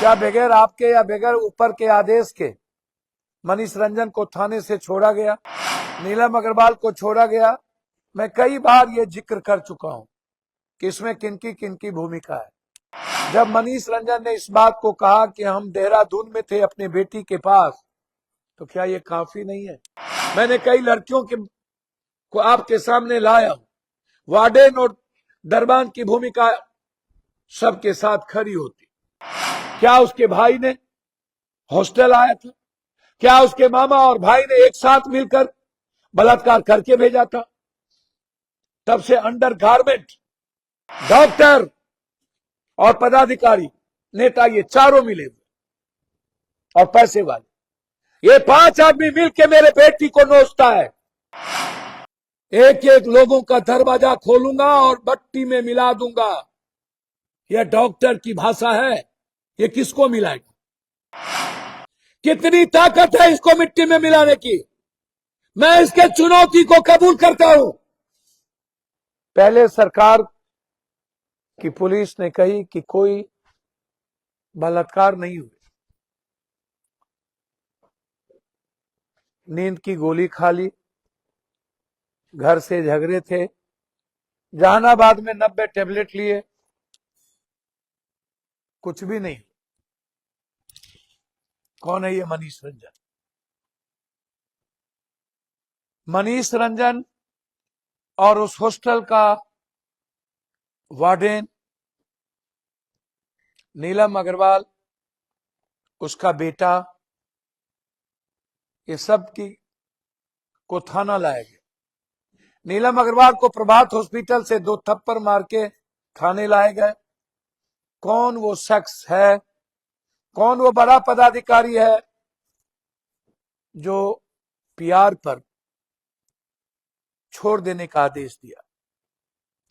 क्या बगैर आपके या बगैर ऊपर के आदेश के मनीष रंजन को थाने से छोड़ा गया, नीलम अग्रवाल को छोड़ा गया? मैं कई बार ये जिक्र कर चुका हूं कि इसमें किनकी भूमिका है। जब मनीष रंजन ने इस बात को कहा कि हम देहरादून में थे अपने बेटी के पास, तो क्या ये काफी नहीं है? मैंने कई लड़कियों को आपके सामने लाया हूं। वार्डन और दरबान की भूमिका सबके साथ खड़ी होती। क्या उसके भाई ने हॉस्टल आया था? क्या उसके मामा और भाई ने एक साथ मिलकर बलात्कार करके भेजा था? तब से अंडर गारमेंट, डॉक्टर और पदाधिकारी, नेता, ये चारों मिले हुए और पैसे वाले, ये 5 आदमी मिलके मेरे बेटी को नोचता है। एक एक लोगों का दरवाजा खोलूंगा और भट्टी में मिला दूंगा। यह डॉक्टर की भाषा है, ये किसको मिलाएगा? कितनी ताकत है इसको मिट्टी में मिलाने की? मैं इसके चुनौती को कबूल करता हूं। पहले सरकार की पुलिस ने कही कि कोई बलात्कार नहीं हुए, नींद की गोली खा ली, घर से झगड़े थे, जहानाबाद में 90 टेबलेट लिए, कुछ भी नहीं। कौन है ये मनीष रंजन? मनीष रंजन और उस हॉस्टल का वार्डन नीलम अग्रवाल, उसका बेटा, ये सब को थाना लाया गया। नीलम अग्रवाल को प्रभात हॉस्पिटल से 2 थप्पड़ मार के थाने लाए गए। कौन वो शख्स है, कौन वो बड़ा पदाधिकारी है जो पीआर पर छोड़ देने का आदेश दिया?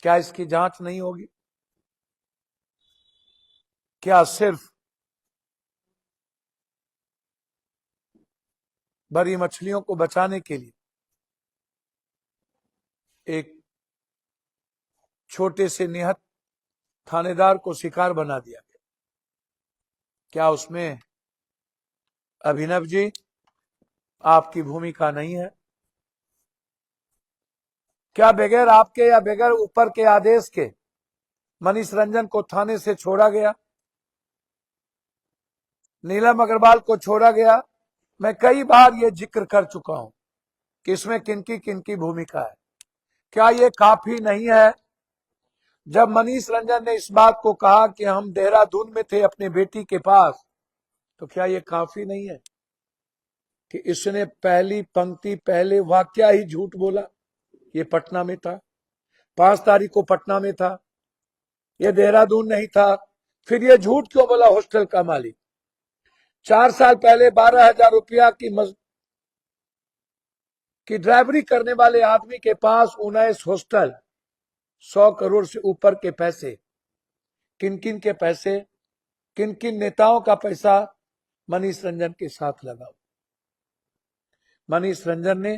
क्या इसकी जांच नहीं होगी? क्या सिर्फ बड़ी मछलियों को बचाने के लिए एक छोटे से निहत्थ थानेदार को शिकार बना दिया गया? क्या उसमें अभिनव जी आपकी भूमिका नहीं है? क्या बगैर आपके या बगैर ऊपर के आदेश के मनीष रंजन को थाने से छोड़ा गया, नीलम अग्रवाल को छोड़ा गया? मैं कई बार ये जिक्र कर चुका हूं कि इसमें किनकी भूमिका है। क्या ये काफी नहीं है? जब मनीष रंजन ने इस बात को कहा कि हम देहरादून में थे अपने बेटी के पास, तो क्या ये काफी नहीं है कि इसने पहली पंक्ति, पहले वाक्या ही झूठ बोला? ये पटना में था, 5 तारीख को पटना में था, ये देहरादून नहीं था। फिर ये झूठ क्यों बोला? हॉस्टल का मालिक 4 साल पहले 12,000 रुपया की ड्राइवरी करने वाले आदमी के पास 19 हॉस्टल, 100 करोड़ से ऊपर के पैसे, किन के पैसे, किन नेताओं का पैसा मनीष रंजन के साथ लगा? मनीष रंजन ने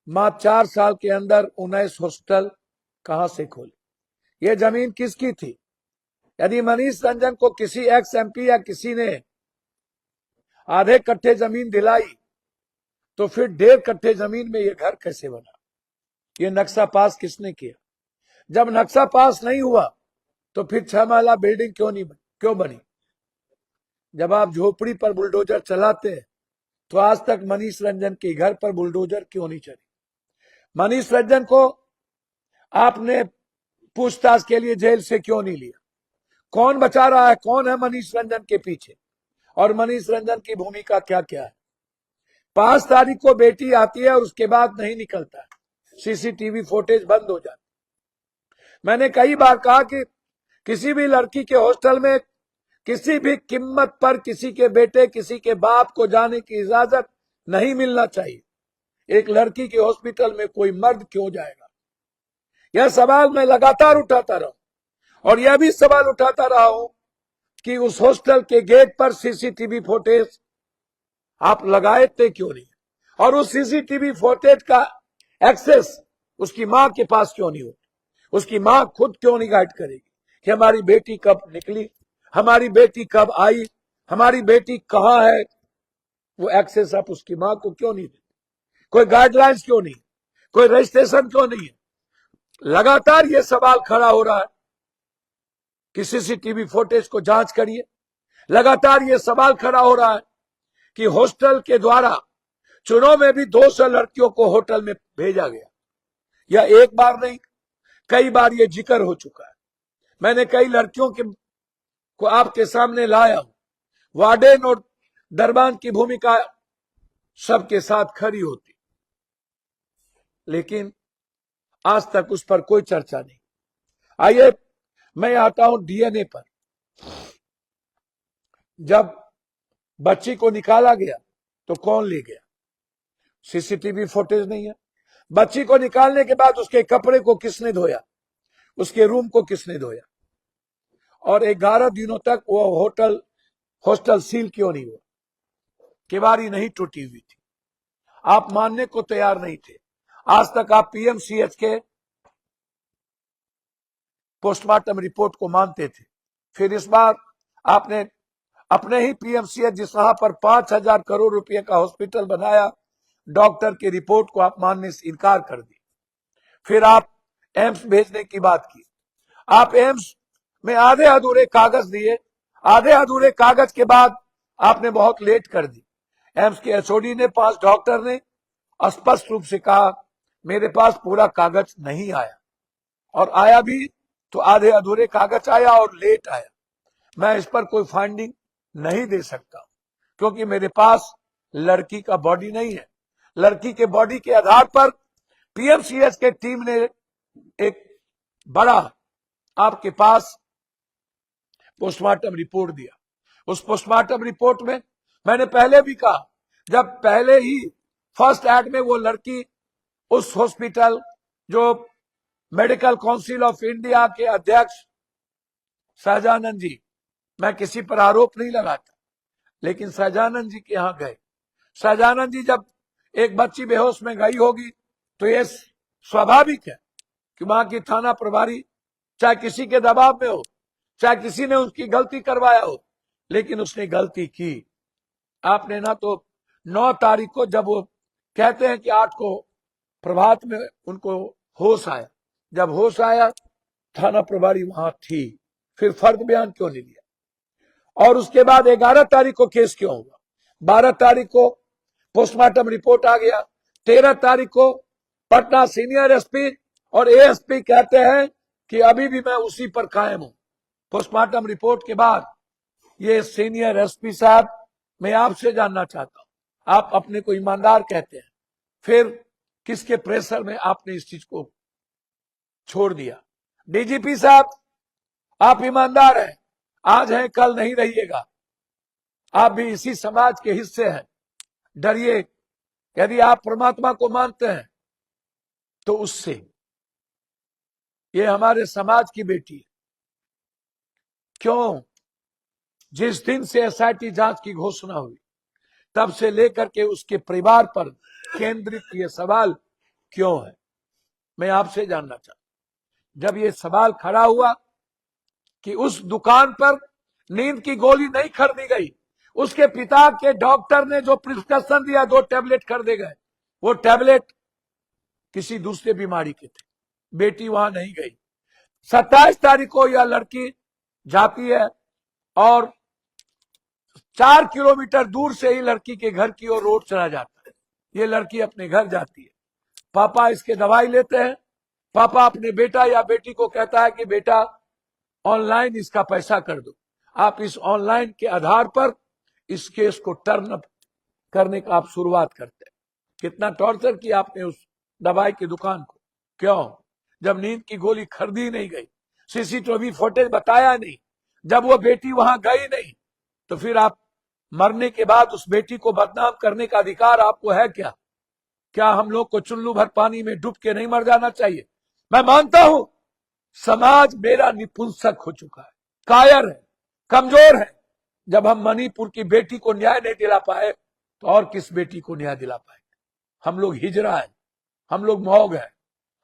मात्र 4 साल के अंदर 19 हॉस्टल कहां से खोले? ये जमीन किसकी थी? यदि मनीष रंजन को किसी एक्स एमपी या किसी ने आधे कट्ठे जमीन दिलाई, तो फिर 1.5 कट्ठे जमीन में ये घर कैसे बना? ये नक्शा पास किसने किया? जब नक्शा पास नहीं हुआ तो फिर 6 महला बिल्डिंग क्यों बनी? जब आप झोपड़ी पर बुलडोजर चलाते हैं तो आज तक मनीष रंजन के घर पर बुलडोजर क्यों नहीं चली? मनीष रंजन को आपने पूछताछ के लिए जेल से क्यों नहीं लिया? कौन बचा रहा है? कौन है मनीष रंजन के पीछे? और मनीष रंजन की भूमिका क्या क्या है? 5 तारीख को बेटी आती है और उसके बाद नहीं निकलता, सीसीटीवी फुटेज बंद हो जाती। मैंने कई बार कहा कि किसी भी लड़की के हॉस्टल में किसी भी कीमत पर किसी के बेटे, किसी के बाप को जाने की इजाजत नहीं मिलना चाहिए। एक लड़की के हॉस्पिटल में कोई मर्द क्यों जाएगा? यह सवाल मैं लगातार उठाता रहा और यह भी सवाल उठाता रहा हूं कि उस हॉस्टल के गेट पर सीसीटीवी फुटेज आप लगाए थे क्यों नहीं? और उस सीसीटीवी फुटेज का एक्सेस उसकी मां के पास क्यों नहीं होता? उसकी मां खुद क्यों नहीं गाइड करेगी कि हमारी बेटी कब निकली, हमारी बेटी कब आई, हमारी बेटी कहां है, वो एक्सेस आप उसकी मां को क्यों नहीं देते? कोई गाइडलाइंस क्यों नहीं, कोई रजिस्ट्रेशन क्यों नहीं है? लगातार ये सवाल खड़ा हो रहा है कि सीसीटीवी फुटेज को जांच करिए। लगातार ये सवाल खड़ा हो रहा है कि हॉस्टल के द्वारा चुनाव में भी 200 लड़कियों को होटल में भेजा गया। यह एक बार नहीं, कई बार ये जिक्र हो चुका है। मैंने कई लड़कियों को आपके सामने लाया हूं। वार्डन और दरबान की भूमिका सबके साथ खड़ी होती, लेकिन आज तक उस पर कोई चर्चा नहीं। आइए मैं आता हूं डीएनए पर। जब बच्ची को निकाला गया तो कौन ले गया? सीसीटीवी फुटेज नहीं है। बच्ची को निकालने के बाद उसके कपड़े को किसने धोया, उसके रूम को किसने धोया, और 11 दिनों तक वो हॉस्टल सील क्यों नहीं हुआ? केवाड़ी नहीं टूटी हुई थी। आप मानने को तैयार नहीं थे। आज तक आप पीएमसीएच के पोस्टमार्टम रिपोर्ट को मानते थे। फिर इस बार आपने अपने ही पीएमसीएच, जहां पर 5,000 करोड़ रुपए का हॉस्पिटल बनाया, डॉक्टर की रिपोर्ट को आप मानने से इनकार कर दी। फिर आप एम्स भेजने की बात की। आप एम्स में आधे अधूरे कागज दिए। आधे अधूरे कागज के बाद आपने बहुत लेट कर दी। एम्स के एचओडी ने, 5 डॉक्टर ने स्पष्ट रूप से कहा मेरे पास पूरा कागज नहीं आया, और आया भी तो आधे अधूरे कागज आया और लेट आया। मैं इस पर कोई फाइंडिंग नहीं दे सकता क्योंकि मेरे पास लड़की का बॉडी नहीं है। लड़की के बॉडी के आधार पर पीएमसीएच के टीम ने एक बड़ा आपके पास पोस्टमार्टम रिपोर्ट दिया। उस पोस्टमार्टम रिपोर्ट में मैंने पहले भी कहा, जब पहले ही फर्स्ट एड में वो लड़की उस हॉस्पिटल, जो मेडिकल काउंसिल ऑफ इंडिया के अध्यक्ष सहजानंद जी, मैं किसी पर आरोप नहीं लगाता, लेकिन सहजानंद जी के यहां गए। सहजानंद जी, जब एक बच्ची बेहोश में गई होगी तो ये स्वाभाविक है कि वहां की थाना प्रभारी चाहे किसी के दबाव में हो, चाहे किसी ने उसकी गलती करवाया हो, लेकिन उसने गलती की। आपने ना तो 9 तारीख को, जब वो कहते हैं कि 8 को प्रभात में उनको होश आया, जब होश आया थाना प्रभारी वहां थी, फिर फर्द बयान क्यों नहीं लिया? और उसके बाद 11 तारीख को केस क्यों हुआ? 12 तारीख को पोस्टमार्टम रिपोर्ट आ गया। 13 तारीख को पटना सीनियर एसपी और एएसपी कहते हैं कि अभी भी मैं उसी पर कायम हूं। पोस्टमार्टम रिपोर्ट के बाद ये सीनियर एसपी साहब, मैं आपसे जानना चाहता हूं, आप अपने को ईमानदार कहते हैं, फिर किसके प्रेशर में आपने इस चीज को छोड़ दिया? डीजीपी साहब, आप ईमानदार हैं, आज हैं कल नहीं रहिएगा। आप भी इसी समाज के हिस्से हैं। डरिए, यदि आप परमात्मा को मानते हैं तो उससे। ये हमारे समाज की बेटी है। क्यों? जिस दिन से एसआईटी जांच की घोषणा हुई तब से लेकर के उसके परिवार पर केंद्रित ये सवाल क्यों है, मैं आपसे जानना चाहता हूं। जब ये सवाल खड़ा हुआ कि उस दुकान पर नींद की गोली नहीं खरीदी गई, उसके पिता के डॉक्टर ने जो प्रिस्क्रिप्शन दिया 2 टैबलेट खरीदे गए, वो टैबलेट किसी दूसरे बीमारी के थे। बेटी वहां नहीं गई। 27 तारीख को यह लड़की जाती है और 4 किलोमीटर दूर से ही लड़की के घर की ओर रोड चला जाता है। ये लड़की अपने घर जाती है। पापा इसके दवाई लेते हैं। पापा अपने बेटा या बेटी को कहता है कि बेटा ऑनलाइन इसका पैसा कर दो। आप इस ऑनलाइन के आधार पर इस केस को टर्न अप करने का आप शुरुआत करते हैं। कितना टॉर्चर किया आपने उस दवाई की दुकान को। क्यों? जब नींद की गोली खरीदी नहीं गई, सीसीटीवी फुटेज बताया नहीं, जब वो बेटी वहां गई नहीं, तो फिर आप मरने के बाद उस बेटी को बदनाम करने का अधिकार आपको है क्या? क्या हम लोग को चुल्लू भर पानी में डूब के नहीं मर जाना चाहिए? मैं मानता हूं समाज मेरा निपुंसक हो चुका है, कायर है, कमजोर है। जब हम मणिपुर की बेटी को न्याय नहीं दिला पाए तो और किस बेटी को न्याय दिला पाएंगे? हम लोग हिजरा है, हम लोग मौग है,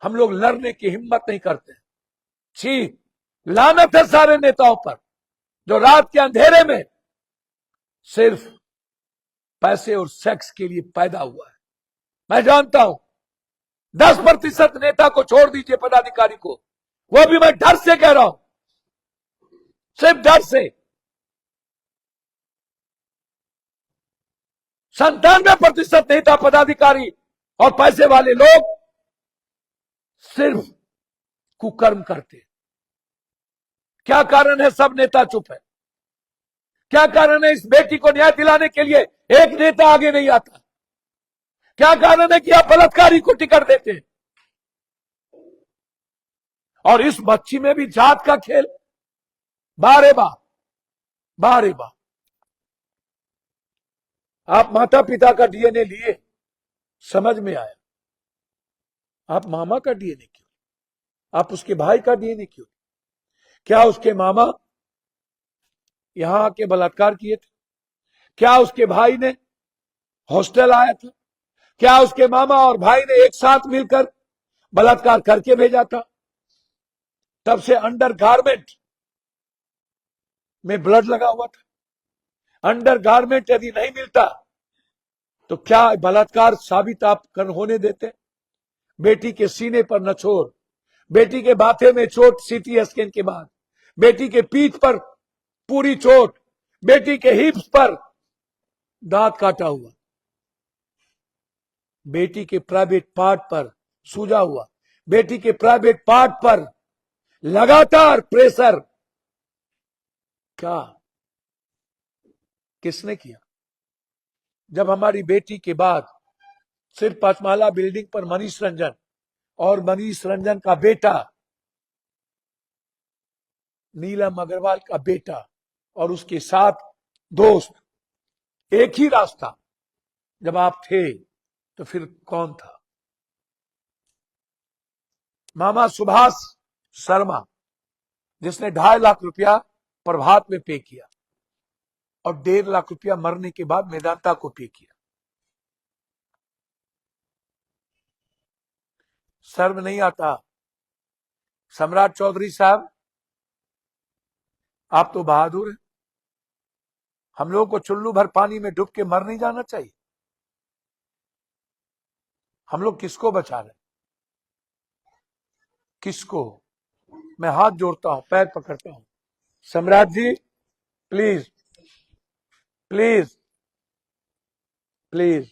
हम लोग लड़ने की हिम्मत नहीं करते। छी, लानत है सारे नेताओं पर। जो रात के अंधेरे में सिर्फ पैसे और सेक्स के लिए पैदा हुआ है। मैं जानता हूं 10% नेता को छोड़ दीजिए, पदाधिकारी को, वो भी मैं डर से कह रहा हूं, सिर्फ डर से। 97% नेता, पदाधिकारी और पैसे वाले लोग सिर्फ कुकर्म करते। क्या कारण है सब नेता चुप है? क्या कारण है इस बेटी को न्याय दिलाने के लिए एक नेता आगे नहीं आता? क्या कारण है कि आप बलात्कारी को टिकट देते हैं? और इस बच्ची में भी जात का खेल। बारे बा आप माता पिता का डीएनए लिए, समझ में आया। आप मामा का डीएनए क्यों? आप उसके भाई का डीएनए क्यों? क्या उसके मामा यहां आके बलात्कार किए थे? क्या उसके भाई ने हॉस्टल आया था? क्या उसके मामा और भाई ने एक साथ मिलकर बलात्कार करके भेजा था? तब से अंडर गारमेंट में ब्लड लगा हुआ था। अंडर गारमेंट यदि नहीं मिलता तो क्या बलात्कार साबित आप होने देते? बेटी के सीने पर नछोर, बेटी के माथे में चोट सीटी स्कैन के बाद, बेटी के पीठ पर पूरी चोट, बेटी के हिप्स पर दांत काटा हुआ, बेटी के प्राइवेट पार्ट पर सूजा हुआ, बेटी के प्राइवेट पार्ट पर लगातार प्रेशर। क्या किसने किया? जब हमारी बेटी के बाद सिर्फ 5 माला बिल्डिंग पर मनीष रंजन और मनीष रंजन का बेटा नीलम अग्रवाल का बेटा और उसके साथ दोस्त, एक ही रास्ता, जब आप थे तो फिर कौन था? मामा सुभाष शर्मा, जिसने 2.5 लाख रुपया प्रभात में पे किया और 1.5 लाख रुपया मरने के बाद मेदांता को पे किया। शर्म नहीं आता? सम्राट चौधरी साहब, आप तो बहादुर हैं। हम लोगों को चुल्लू भर पानी में डूब के मर नहीं जाना चाहिए। हम लोग किसको बचा रहे? किसको? मैं हाथ जोड़ता हूं, पैर पकड़ता हूं। सम्राट जी, प्लीज प्लीज प्लीज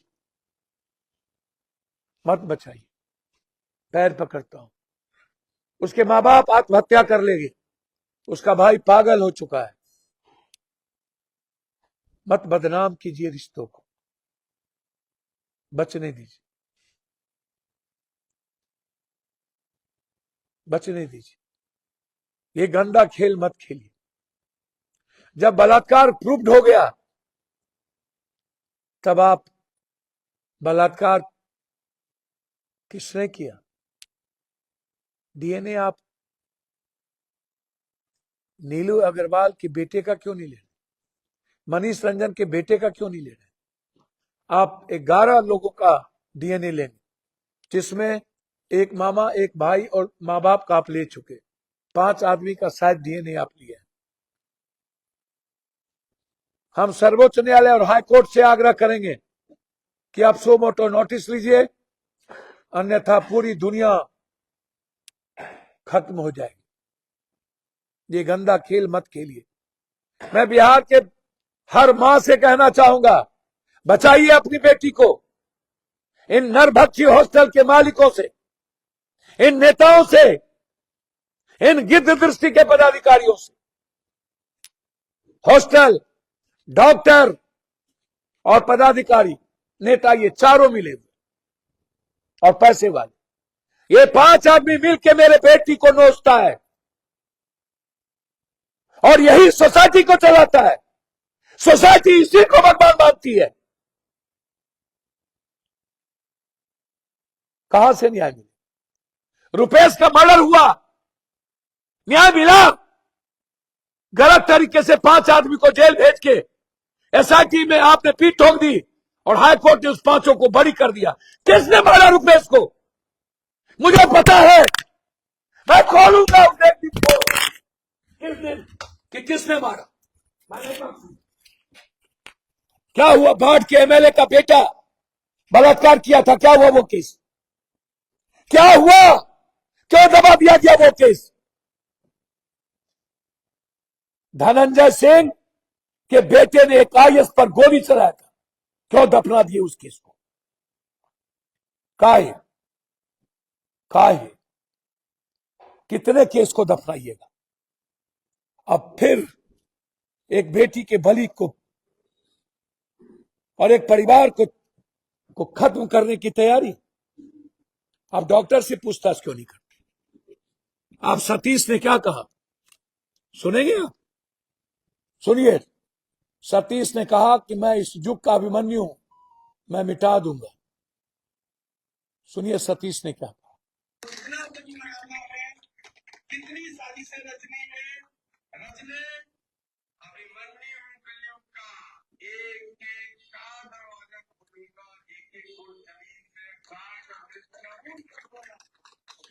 मत बचाइए, पैर पकड़ता हूं। उसके माँ बाप आत्महत्या कर लेंगे, उसका भाई पागल हो चुका है। मत बदनाम कीजिए रिश्तों को, बचने दीजिए, बचने दीजिए। ये गंदा खेल मत खेलिए। जब बलात्कार प्रूव्ड हो गया तब आप बलात्कार किसने किया? डीएनए आप नीलू अग्रवाल के बेटे का क्यों नहीं ले रहे? मनीष रंजन के बेटे का क्यों नहीं ले रहे? आप 11 लोगों का डीएनए लेंगे, जिसमें एक मामा, एक भाई और माँ बाप का आप ले चुके। 5 आदमी का शायद डीएनए आप लिए। हम सर्वोच्च न्यायालय और हाई कोर्ट से आग्रह करेंगे कि आप सो मोटो नोटिस लीजिए, अन्यथा पूरी दुनिया खत्म हो जाएगी। ये गंदा खेल मत खेलिए। मैं बिहार के हर मां से कहना चाहूंगा, बचाइए अपनी बेटी को इन नरभक्षी हॉस्टल के मालिकों से, इन नेताओं से, इन गिद्ध दृष्टि के पदाधिकारियों से। हॉस्टल, डॉक्टर और पदाधिकारी, नेता, ये चारों मिले हुए और पैसे वाले, ये 5 आदमी मिलकर मेरे बेटी को नोचता है और यही सोसाइटी को चलाता है। सोसाइटी इसी को भगवान मानती है। कहां से न्याय मिले? रुपेश का मर्डर हुआ, न्याय मिला? गलत तरीके से 5 आदमी को जेल भेज के एसआईटी में आपने पीठ ठोक दी और हाई कोर्ट ने उस 5 को बरी कर दिया। किसने मारा रुपेश को? मुझे पता है, मैं खोलूंगा उस दिन को, किस दिन कि किसने मारा। क्या हुआ? भाट के एमएलए का बेटा बलात्कार किया था, क्या हुआ वो केस? क्या हुआ? क्यों दबा दिया गया वो केस? धनंजय सिंह के बेटे ने एक आईएएस पर गोली चलाया था, क्यों दफना दिए उस केस को? काहे काहे कितने केस को दफनाइएगा? अब फिर एक बेटी के बलि को और एक परिवार को खत्म करने की तैयारी। आप डॉक्टर से पूछताछ क्यों नहीं करते? आप सतीश ने क्या कहा सुनेंगे आप? सुनिए, सतीश ने कहा कि मैं इस युग का अभिमन्यु हूं, मैं मिटा दूंगा। सुनिए सतीश ने क्या कहा। कितनी साजिशें रचनी है, रचने अभिमन्यु कलयुग का एक एक का दरवाजा खोलूंगा, एक एक को जमीन से काट कर।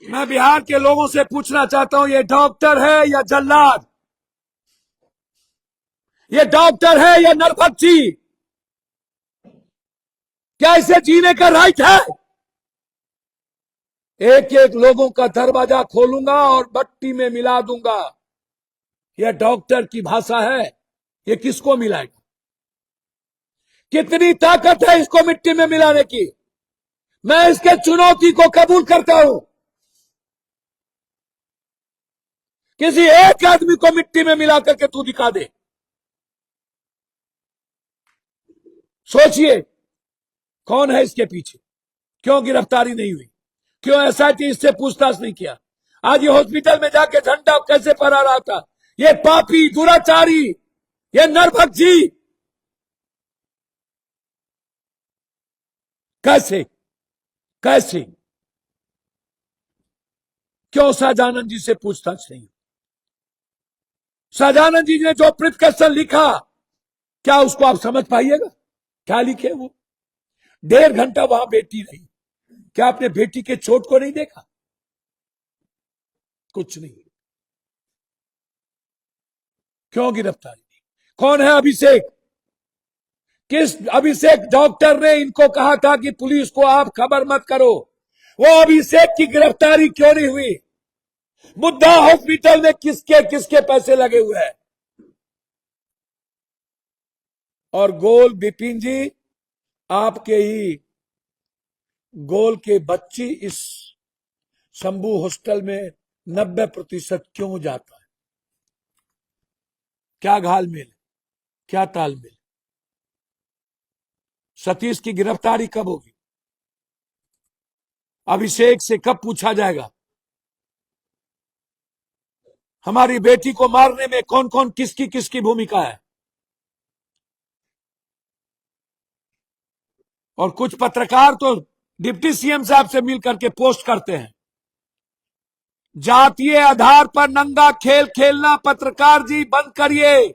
मैं बिहार के लोगों से पूछना चाहता हूं, ये डॉक्टर है या जल्लाद? ये डॉक्टर है या नरभक्षी? क्या इसे जीने का राइट है? एक एक लोगों का दरवाजा खोलूंगा और भट्टी में मिला दूंगा। यह डॉक्टर की भाषा है, ये किसको मिलाएगा? कितनी ताकत है इसको मिट्टी में मिलाने की? मैं इसके चुनौती को कबूल करता हूं। किसी एक आदमी को मिट्टी में मिला करके तू दिखा दे। सोचिए कौन है इसके पीछे? क्यों गिरफ्तारी नहीं हुई? क्यों एसआईटी इससे पूछताछ नहीं किया? आज ये हॉस्पिटल में जाके झंडा कैसे फहरा रहा था? ये पापी, दुराचारी, ये नरभक्षी कैसे कैसे? क्यों शाहजानंद जी से पूछताछ नहीं? शाहजानंद जी ने जो प्रिस्क्रिप्शन लिखा, क्या उसको आप समझ पाइएगा? क्या लिखे वो? 1.5 घंटा वहां बेटी रही, क्या आपने बेटी के चोट को नहीं देखा? कुछ नहीं। क्यों गिरफ्तारी नहीं? कौन है अभिषेक? किस अभिषेक डॉक्टर ने इनको कहा था कि पुलिस को आप खबर मत करो? वो अभिषेक की गिरफ्तारी क्यों नहीं हुई? बुद्धा हॉस्पिटल में किसके किसके पैसे लगे हुए हैं? और गोल बिपिन जी, आपके ही गोल के बच्ची इस शंभू हॉस्टल में 90% क्यों जाता है? क्या घालमेल, क्या तालमेल? सतीश की गिरफ्तारी कब होगी? अभिषेक से कब पूछा जाएगा? हमारी बेटी को मारने में कौन कौन किसकी किसकी भूमिका है? और कुछ पत्रकार तो डिप्टी सीएम साहब से मिलकर के पोस्ट करते हैं। जातीय आधार पर नंगा खेल खेलना पत्रकार जी बंद करिए।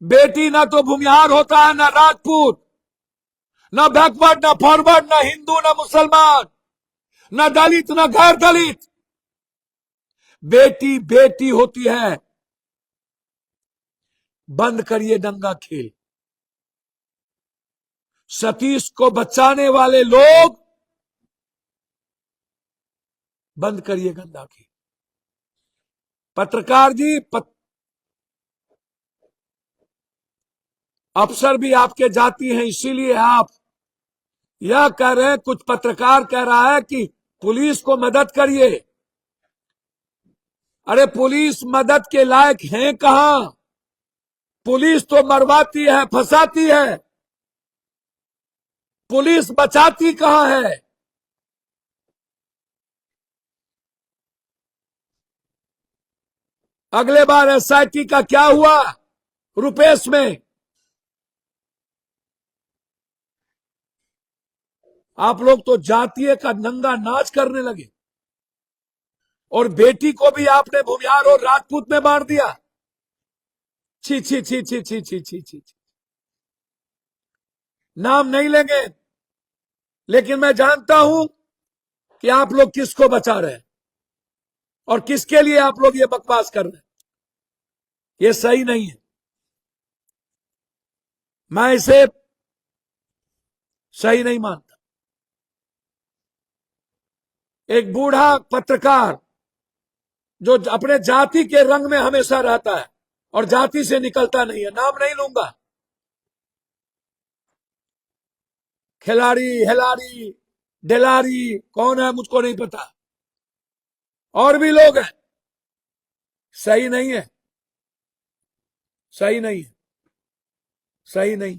बेटी ना तो भूमिहार होता है, ना राजपूत, न बैकवर्ड, न फॉरवर्ड, न हिंदू, न मुसलमान, न दलित, न गैर दलित। बेटी बेटी होती है। बंद करिए दंगा खेल। सतीश को बचाने वाले लोग, बंद करिए गंदा खेल। पत्रकार जी, अफसर भी आपके जाति हैं, इसीलिए आप यह कह रहे हैं। कुछ पत्रकार कह रहा है कि पुलिस को मदद करिए। अरे पुलिस मदद के लायक है कहां? पुलिस तो मरवाती है, फंसाती है। पुलिस बचाती कहां है? अगले बार एसआईटी का क्या हुआ रुपेश में? आप लोग तो जातीय का नंगा नाच करने लगे, और बेटी को भी आपने भूमिहार और राजपूत में मार दिया। छी छी छी छी छी छी छी छी। नाम नहीं लेंगे, लेकिन मैं जानता हूं कि आप लोग किसको बचा रहे हैं और किसके लिए आप लोग ये बकवास कर रहे हैं। ये सही नहीं है। मैं इसे सही नहीं मानता। एक बूढ़ा पत्रकार जो अपने जाति के रंग में हमेशा रहता है और जाति से निकलता नहीं है, नाम नहीं लूंगा, खिलाड़ी हिलारी डेलारी कौन है मुझको नहीं पता, और भी लोग हैं, सही नहीं है, सही नहीं है, सही नहीं।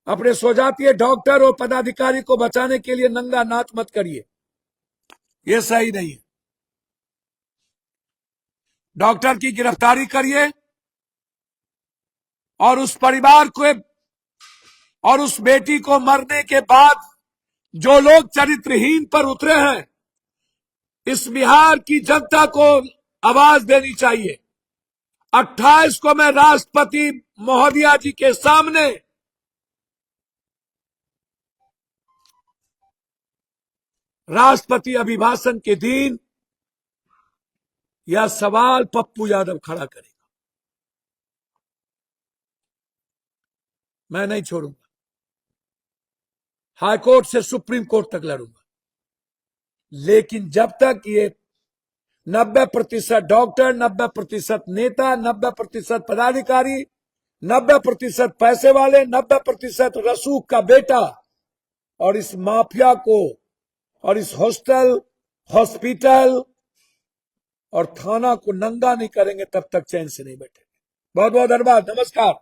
अपने स्वजातीय डॉक्टर और पदाधिकारी को बचाने के लिए नंगा नाच मत करिए, यह सही नहीं है। डॉक्टर की गिरफ्तारी करिए और उस परिवार को और उस बेटी को मरने के बाद जो लोग चरित्रहीन पर उतरे हैं, इस बिहार की जनता को आवाज देनी चाहिए। 28 को मैं राष्ट्रपति महोदया जी के सामने राष्ट्रपति अभिभाषण के दिन यह सवाल पप्पू यादव खड़ा करेगा। मैं नहीं छोड़ूंगा, हाईकोर्ट से सुप्रीम कोर्ट तक लड़ूंगा, लेकिन जब तक ये 90% डॉक्टर, 90% नेता, 90% पदाधिकारी, 90% पैसे वाले, 90% रसूख का बेटा और इस माफिया को और इस हॉस्टल, हॉस्पिटल और थाना को नंगा नहीं करेंगे, तब तक चैन से नहीं बैठेंगे। बहुत बहुत धन्यवाद, नमस्कार।